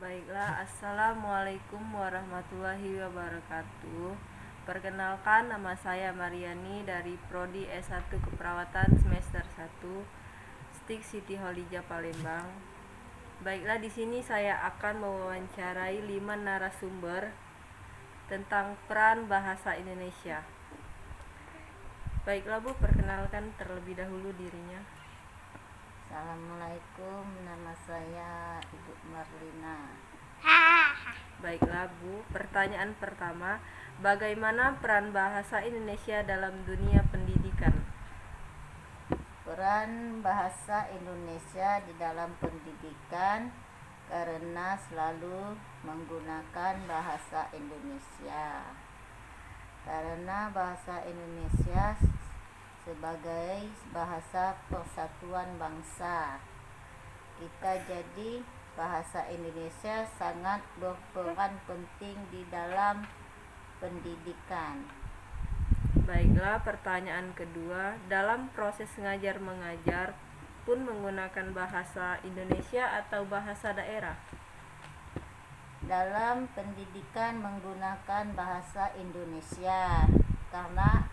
Baiklah, Assalamualaikum warahmatullahi wabarakatuh. Perkenalkan, nama saya Mariani dari Prodi S1 Keperawatan semester 1, STIK Siti Kholijah Palembang. Baiklah, di sini saya akan mewawancarai 5 narasumber tentang peran bahasa Indonesia. Baiklah Bu, perkenalkan terlebih dahulu dirinya. Assalamualaikum, nama saya Ibu Marlina. Baiklah Bu, pertanyaan pertama, bagaimana peran bahasa Indonesia dalam dunia pendidikan? Peran bahasa Indonesia di dalam pendidikan karena selalu menggunakan bahasa Indonesia. Karena bahasa Indonesia sebagai bahasa persatuan bangsa, kita jadi bahasa Indonesia sangat berperan penting di dalam pendidikan. Baiklah, pertanyaan kedua, dalam proses ngajar mengajar pun menggunakan bahasa Indonesia atau bahasa daerah? Dalam pendidikan menggunakan bahasa Indonesia karena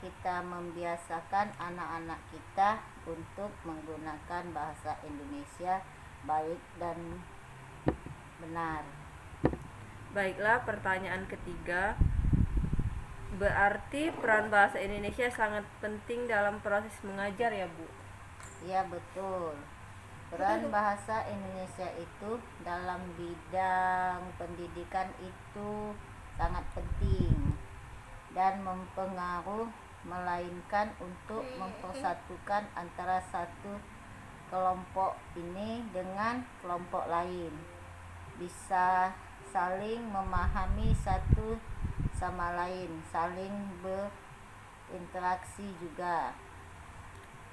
kita membiasakan anak-anak kita untuk menggunakan bahasa Indonesia baik dan benar. Baiklah, pertanyaan ketiga, berarti peran bahasa Indonesia sangat penting dalam proses mengajar ya Bu? Ya, betul. Peran bahasa Indonesia itu dalam bidang pendidikan itu sangat penting dan mempengaruhi, melainkan untuk mempersatukan antara satu kelompok ini dengan kelompok lain, bisa saling memahami satu sama lain, saling berinteraksi juga.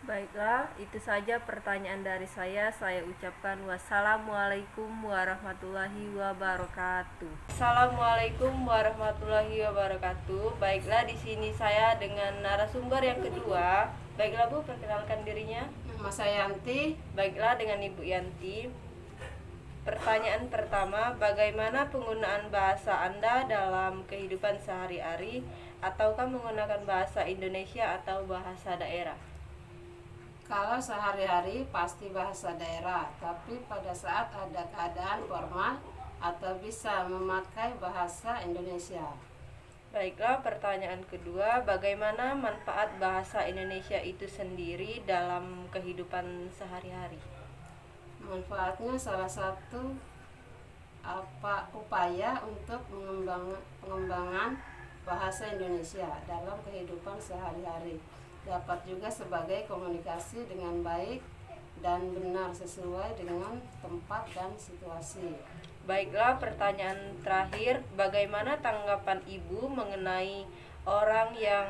Baiklah, itu saja pertanyaan dari saya. Saya ucapkan wassalamualaikum warahmatullahi wabarakatuh. Assalamualaikum warahmatullahi wabarakatuh. Baiklah, di sini saya dengan narasumber yang kedua. Baiklah Bu, perkenalkan dirinya. Nama saya Yanti. Baiklah, dengan Ibu Yanti. Pertanyaan pertama, bagaimana penggunaan bahasa Anda dalam kehidupan sehari-hari, ataukah menggunakan bahasa Indonesia atau bahasa daerah? Kalau sehari-hari pasti bahasa daerah, tapi pada saat ada keadaan formal atau bisa memakai bahasa Indonesia. Baiklah, pertanyaan kedua, bagaimana manfaat bahasa Indonesia itu sendiri dalam kehidupan sehari-hari? Manfaatnya salah satu upaya untuk pengembangan bahasa Indonesia dalam kehidupan sehari-hari. Dapat juga sebagai komunikasi dengan baik dan benar sesuai dengan tempat dan situasi. Baiklah, pertanyaan terakhir, bagaimana tanggapan Ibu mengenai orang yang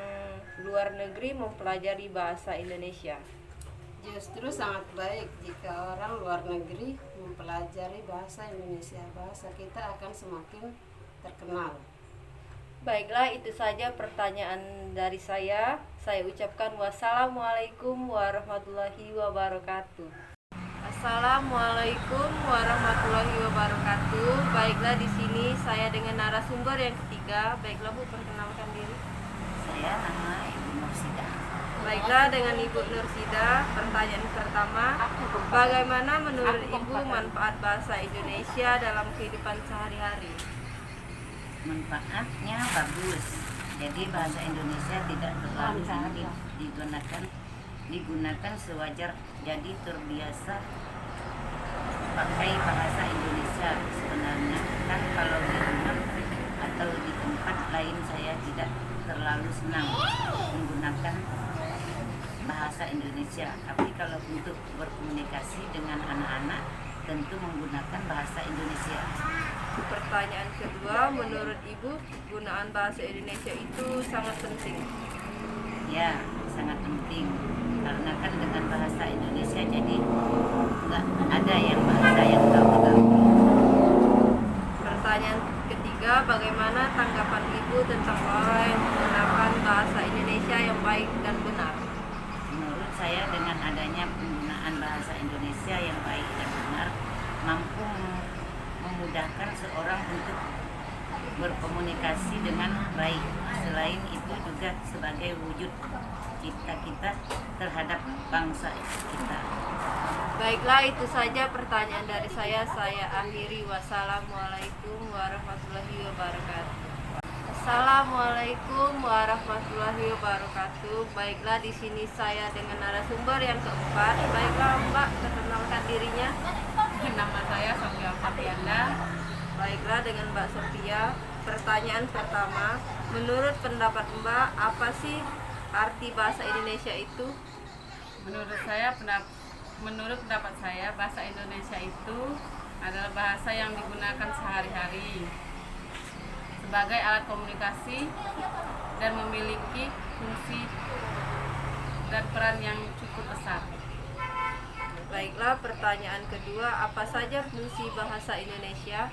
luar negeri mempelajari bahasa Indonesia? Justru sangat baik jika orang luar negeri mempelajari bahasa Indonesia. Bahasa kita akan semakin terkenal. Baiklah, itu saja pertanyaan dari saya. Saya ucapkan wassalamualaikum warahmatullahi wabarakatuh. Assalamualaikum warahmatullahi wabarakatuh. Baiklah, di sini saya dengan narasumber yang ketiga. Baiklah Bu, perkenalkan diri. Saya nama Ibu Nursida. Baiklah, dengan Ibu Nursida, pertanyaan pertama, bagaimana menurut Ibu manfaat bahasa Indonesia dalam kehidupan sehari-hari? Manfaatnya bagus. Jadi bahasa Indonesia tidak terlalu digunakan sewajar. Jadi terbiasa pakai bahasa Indonesia. Sebenarnya kan kalau di rumah atau di tempat lain saya tidak terlalu senang menggunakan bahasa Indonesia. Tapi kalau untuk berkomunikasi dengan anak-anak tentu menggunakan bahasa Indonesia. Pertanyaan kedua, menurut Ibu penggunaan bahasa Indonesia itu sangat penting? Ya, sangat penting. Karena kan dengan bahasa Indonesia jadi nggak ada yang bahasa yang gaul-gaul. Pertanyaan ketiga, bagaimana tanggapan Ibu tentang orang yang menggunakan bahasa Indonesia yang baik dan benar? untuk berkomunikasi dengan baik. Selain itu juga sebagai wujud cinta kita terhadap bangsa kita. Baiklah, itu saja pertanyaan dari saya akhiri. Wassalamualaikum warahmatullahi wabarakatuh. Assalamualaikum warahmatullahi wabarakatuh. Baiklah, di sini saya dengan narasumber yang keempat. Baiklah Mbak, perkenalkan dirinya. Nama saya Sofia Fabianda. Baiklah, dengan Mbak Sofia. Pertanyaan pertama, menurut pendapat Mbak, apa sih arti bahasa Indonesia itu? Menurut pendapat saya, bahasa Indonesia itu adalah bahasa yang digunakan sehari-hari sebagai alat komunikasi dan memiliki fungsi dan peran yang cukup besar. Baiklah, pertanyaan kedua, apa saja fungsi bahasa Indonesia?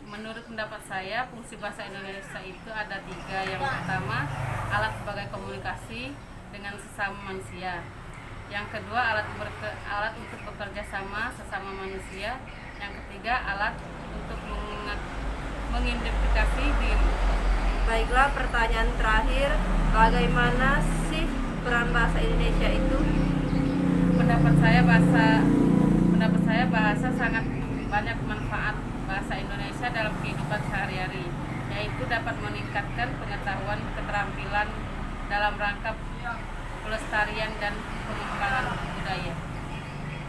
Menurut pendapat saya, fungsi bahasa Indonesia itu ada 3. Yang pertama, alat sebagai komunikasi dengan sesama manusia. Yang kedua, alat untuk bekerja sama sesama manusia. Yang ketiga, alat untuk mengidentifikasi diri. Baiklah, pertanyaan terakhir, bagaimana sih peran bahasa Indonesia itu? Pendapat saya bahasa sangat banyak manfaat bahasa Indonesia dalam kehidupan sehari-hari, yaitu dapat meningkatkan pengetahuan, keterampilan dalam rangka pelestarian dan pengembangan budaya.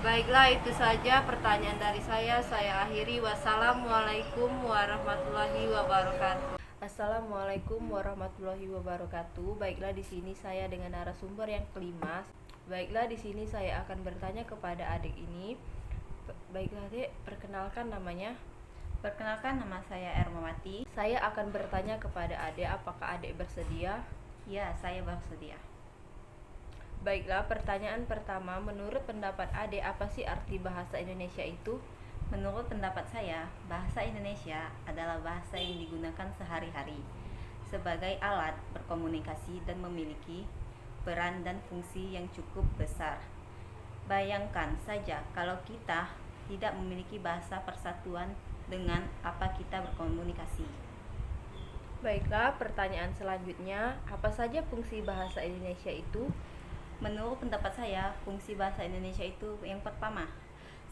Baiklah, itu saja pertanyaan dari saya akhiri. Wassalamualaikum warahmatullahi wabarakatuh. Assalamualaikum warahmatullahi wabarakatuh. Baiklah, di sini saya dengan narasumber yang kelima. Baiklah, di sini saya akan bertanya kepada adik ini. Baiklah, Dek, perkenalkan namanya. Perkenalkan, nama saya Ermawati. Saya akan bertanya kepada adik, apakah adik bersedia? Ya, saya bersedia. Baiklah, pertanyaan pertama, menurut pendapat adik, apa sih arti bahasa Indonesia itu? Menurut pendapat saya, bahasa Indonesia adalah bahasa yang digunakan sehari-hari sebagai alat berkomunikasi dan memiliki peran dan fungsi yang cukup besar. Bayangkan saja kalau kita tidak memiliki bahasa persatuan, dengan apa kita berkomunikasi. Baiklah, pertanyaan selanjutnya, apa saja fungsi bahasa Indonesia itu? Menurut pendapat saya, fungsi bahasa Indonesia itu yang pertama,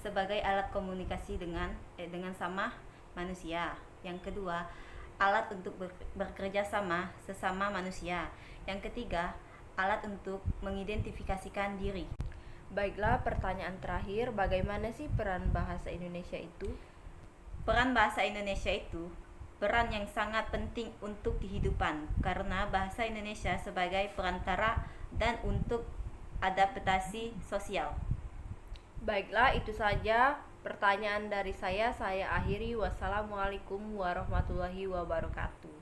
sebagai alat komunikasi dengan sama manusia. Yang kedua, alat untuk bekerja sama sesama manusia. Yang ketiga, alat untuk mengidentifikasikan diri. Baiklah, pertanyaan terakhir, bagaimana sih peran bahasa Indonesia itu? Peran bahasa Indonesia itu peran yang sangat penting untuk kehidupan, karena bahasa Indonesia sebagai perantara dan untuk adaptasi sosial. Baiklah, itu saja pertanyaan dari saya akhiri. Wassalamualaikum warahmatullahi wabarakatuh.